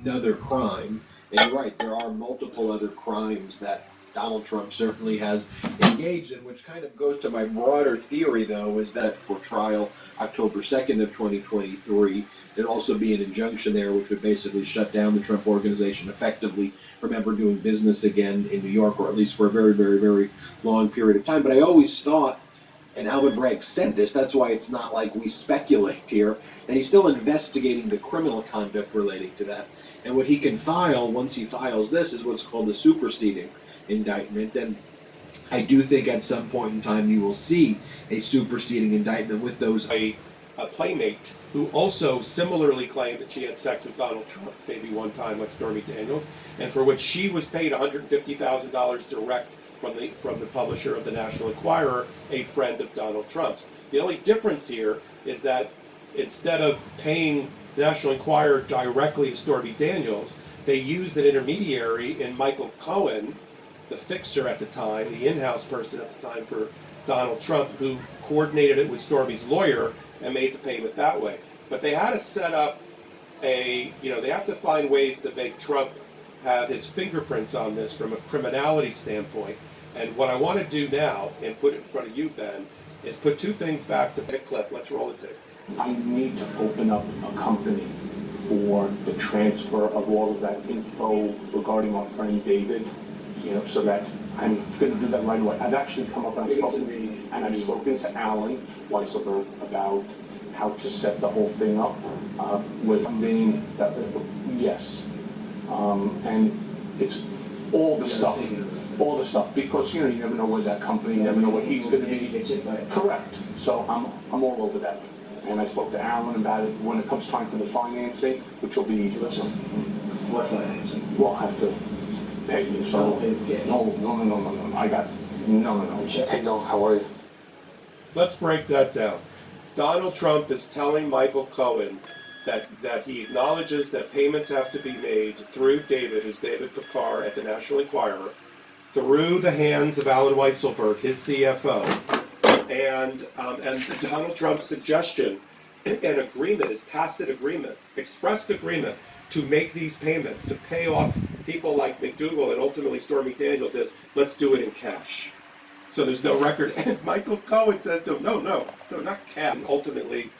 another crime. And you're right, there are multiple other crimes that Donald Trump certainly has engaged in, which kind of goes to my broader theory, though, is that for trial October 2nd of 2023, there'd also be an injunction there which would basically shut down the Trump Organization effectively from ever doing business again in New York, or at least for a very, very, very long period of time. But I always thought, and Alvin Bragg said this, that's why it's not like we speculate here, and he's still investigating the criminal conduct relating to that. And what he can file, once he files this, is what's called the superseding indictment. And I do think at some point in time you will see a superseding indictment with those. A playmate who also similarly claimed that she had sex with Donald Trump maybe one time, like Stormy Daniels, and for which she was paid $150,000 direct from the publisher of the National Enquirer, a friend of Donald Trump's. The only difference here is that instead of paying the National Enquirer directly to Stormy Daniels, they used an intermediary in Michael Cohen, the fixer at the time, the in-house person at the time for Donald Trump, who coordinated it with Stormy's lawyer and made the payment that way. But they had to set up they have to find ways to make Trump have his fingerprints on this from a criminality standpoint. And what I want to do now, and put it in front of you, Ben, is put two things back to the clip. Let's roll the tape. I need to open up a company for the transfer of all of that info regarding our friend David, so that I'm going to do that right away. I've actually come up and I've spoken to Alan Weisselberg about how to set the whole thing up with funding. Yes, and it's all the stuff, because you never know where that company, you never know what he's going to be. Correct. So I'm all over that. And I spoke to Alan about it when it comes time for the financing, which will be. What financing? We'll have to pay you. So no. I got no. Hey, no. How are you? Let's break that down. Donald Trump is telling Michael Cohen that he acknowledges that payments have to be made through David, who's David Picard at the National Enquirer, through the hands of Alan Weisselberg, his CFO. And Donald Trump's suggestion and agreement is tacit agreement, expressed agreement to make these payments, to pay off people like McDougal and ultimately Stormy Daniels is, let's do it in cash. So there's no record. And Michael Cohen says to him, no, not cash. And ultimately,